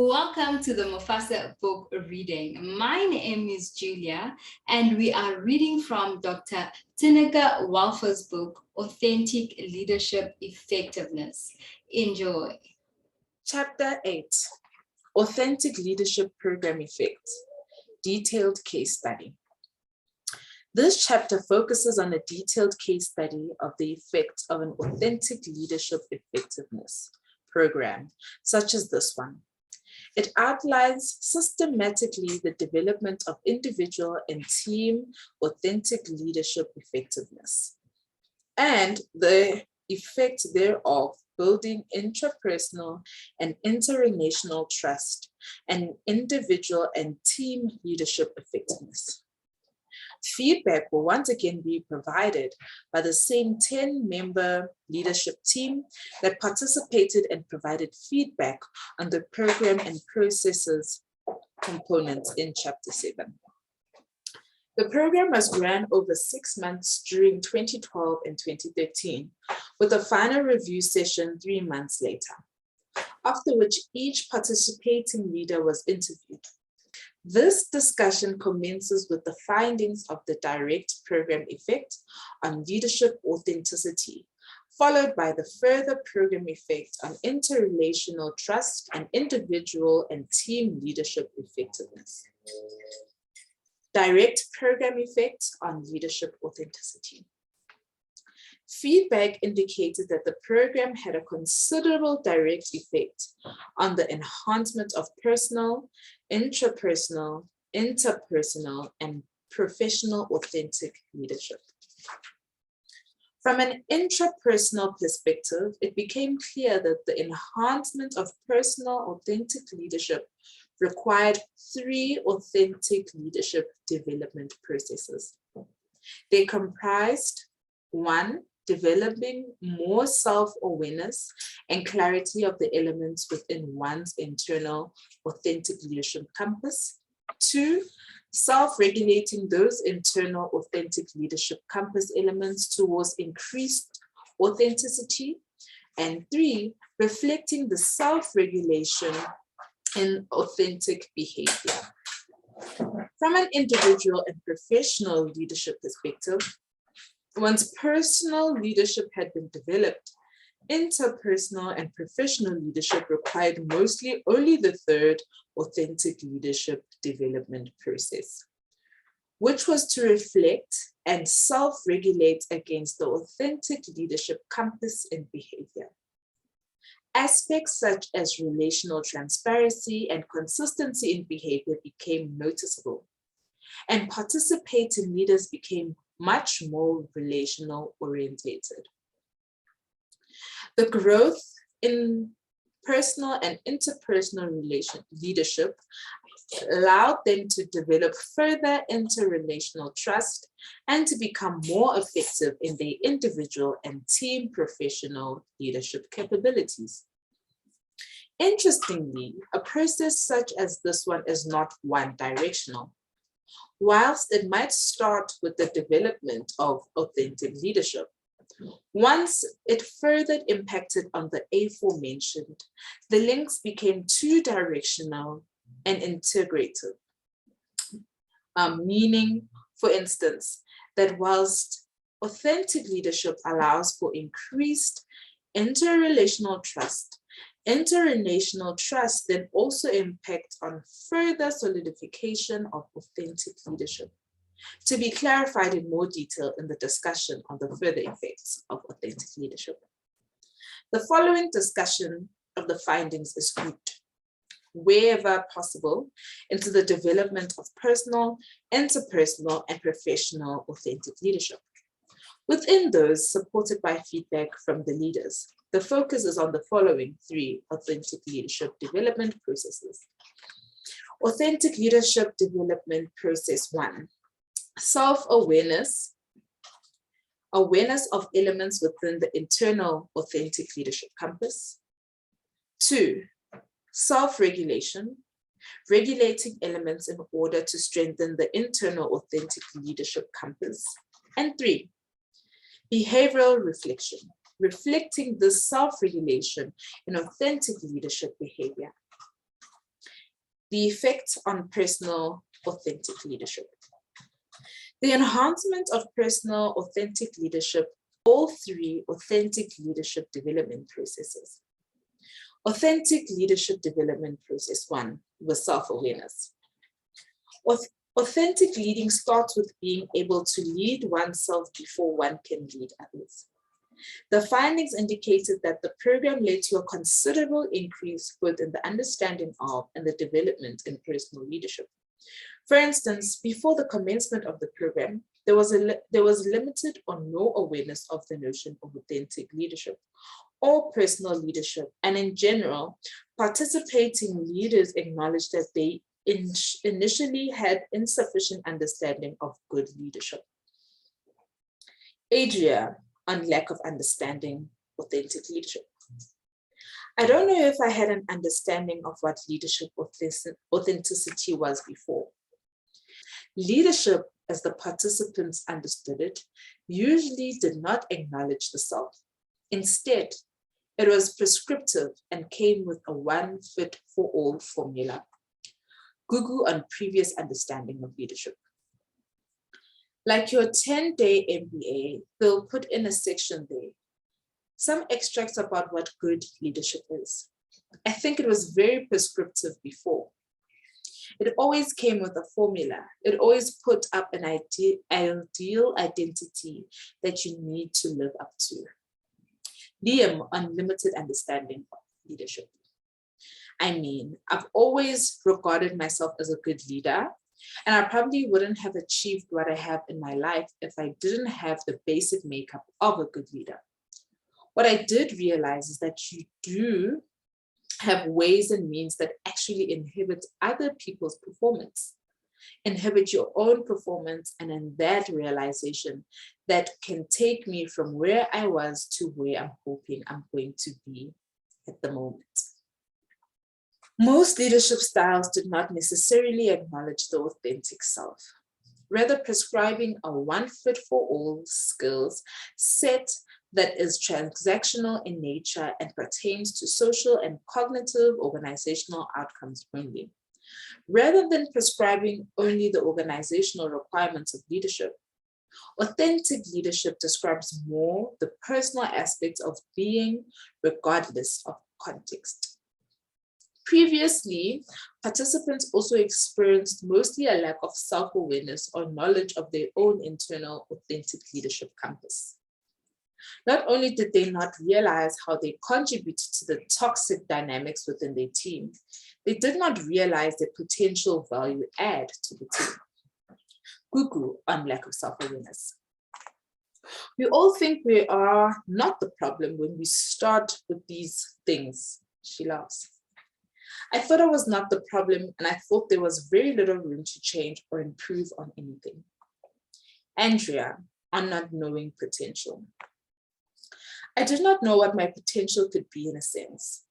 Welcome to the Mufasa book reading. My name is Julia, and we are reading from Dr. Tineka Walfer's book, Authentic Leadership Effectiveness. Enjoy. Chapter 8, Authentic Leadership Program Effect, Detailed Case Study. This chapter focuses on a detailed case study of the effect of an authentic leadership effectiveness program, such as this one. It outlines systematically the development of individual and team authentic leadership effectiveness and the effect thereof, building intrapersonal and interrelational trust and individual and team leadership effectiveness. Feedback will once again be provided by the same 10-member leadership team that participated and provided feedback on the program and processes components in Chapter 7. The program was ran over 6 months during 2012 and 2013, with a final review session 3 months later, after which each participating leader was interviewed. This discussion commences with the findings of the direct program effect on leadership authenticity, followed by the further program effect on interrelational trust and individual and team leadership effectiveness. Direct program effect on leadership authenticity. Feedback indicated that the program had a considerable direct effect on the enhancement of personal, intrapersonal, interpersonal, and professional authentic leadership. From an intrapersonal perspective, it became clear that the enhancement of personal authentic leadership required 3 authentic leadership development processes. They comprised 1, developing more self-awareness and clarity of the elements within one's internal authentic leadership compass. 2, self-regulating those internal authentic leadership compass elements towards increased authenticity. And 3, reflecting the self-regulation in authentic behavior. From an individual and professional leadership perspective, once personal leadership had been developed, interpersonal and professional leadership required mostly only the 3rd authentic leadership development process, which was to reflect and self-regulate against the authentic leadership compass and behavior. Aspects such as relational transparency and consistency in behavior became noticeable, and participating leaders became much more relational orientated. The growth in personal and interpersonal leadership allowed them to develop further interrelational trust and to become more effective in their individual and team professional leadership capabilities. Interestingly, a process such as this one is not one-directional. Whilst it might start with the development of authentic leadership, once it further impacted on the aforementioned, the links became 2-directional and integrative, meaning, for instance, that whilst authentic leadership allows for increased interrelational trust, interrelational trust then also impacts on further solidification of authentic leadership, to be clarified in more detail in the discussion on the further effects of authentic leadership. The following discussion of the findings is grouped, wherever possible, into the development of personal, interpersonal, and professional authentic leadership. Within those supported by feedback from the leaders, the focus is on the following 3 authentic leadership development processes. Authentic leadership development process 1, self-awareness, awareness of elements within the internal authentic leadership compass. 2, self-regulation, regulating elements in order to strengthen the internal authentic leadership compass. And 3, behavioral reflection, reflecting the self-regulation in authentic leadership behavior. The effect on personal authentic leadership. The enhancement of personal authentic leadership, all three authentic leadership development processes. Authentic leadership development process 1 was self-awareness. Authentic leading starts with being able to lead oneself before one can lead others. The findings indicated that the program led to a considerable increase both in the understanding of and the development in personal leadership. For instance, before the commencement of the program, there was limited or no awareness of the notion of authentic leadership or personal leadership, and in general, participating leaders acknowledged that they initially had insufficient understanding of good leadership. Adria, on lack of understanding authentic leadership. I don't know if I had an understanding of what leadership authenticity was before. Leadership, as the participants understood it, usually did not acknowledge the self. Instead, it was prescriptive and came with a one-fit-for-all formula. Google on previous understanding of leadership. Like your 10-day MBA, they'll put in a section there. Some extracts about what good leadership is. I think it was very prescriptive before. It always came with a formula. It always put up an ideal identity that you need to live up to. Liam, on limited understanding of leadership. I mean, I've always regarded myself as a good leader, and I probably wouldn't have achieved what I have in my life if I didn't have the basic makeup of a good leader. What I did realize is that you do have ways and means that actually inhibit other people's performance, inhibit your own performance, and in that realization that can take me from where I was to where I'm hoping I'm going to be at the moment. Most leadership styles did not necessarily acknowledge the authentic self, rather prescribing a one-fit-for-all skills set that is transactional in nature and pertains to social and cognitive organizational outcomes only. Rather than prescribing only the organizational requirements of leadership, authentic leadership describes more the personal aspects of being regardless of context. Previously, participants also experienced mostly a lack of self-awareness or knowledge of their own internal authentic leadership compass. Not only did they not realize how they contributed to the toxic dynamics within their team, they did not realize their potential value add to the team. Cuckoo on lack of self-awareness. We all think we are not the problem when we start with these things, she laughs. I thought I was not the problem, and I thought there was very little room to change or improve on anything. Andrea, on not knowing potential. I did not know what my potential could be in a sense,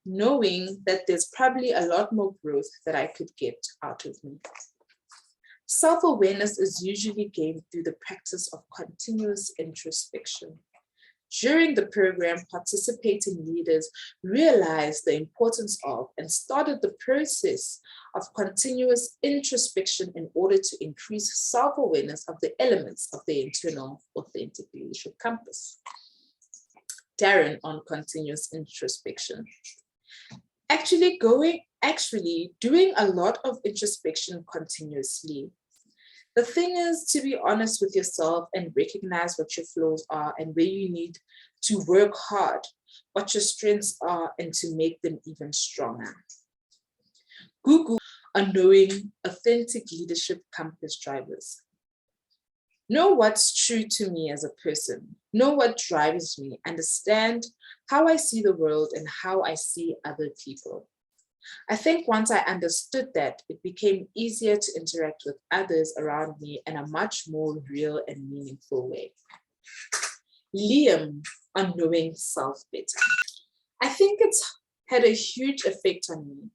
knowing that there's probably a lot more growth that I could get out of me. Self-awareness is usually gained through the practice of continuous introspection. During the program, participating leaders realized the importance of and started the process of continuous introspection in order to increase self-awareness of the elements of the internal authentic leadership compass. Darren on continuous introspection. Actually doing a lot of introspection continuously. The thing is to be honest with yourself and recognize what your flaws are and where you need to work hard, what your strengths are, and to make them even stronger. Google on knowing authentic leadership compass drivers. Know what's true to me as a person. Know what drives me. Understand how I see the world and how I see other people. I think once I understood that, it became easier to interact with others around me in a much more real and meaningful way. Liam on knowing self better. I think it's had a huge effect on me.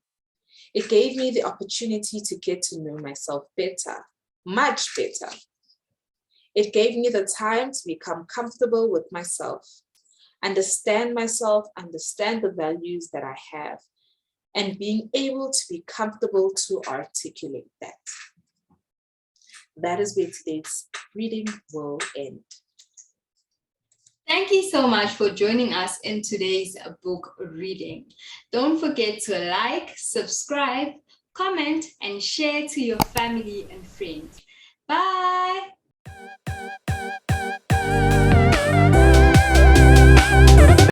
It gave me the opportunity to get to know myself better, much better. It gave me the time to become comfortable with myself, understand myself, understand the values that I have, and being able to be comfortable to articulate that. That is where today's reading will end. Thank you so much for joining us in today's book reading. Don't forget to like, subscribe, comment, and share to your family and friends. Bye.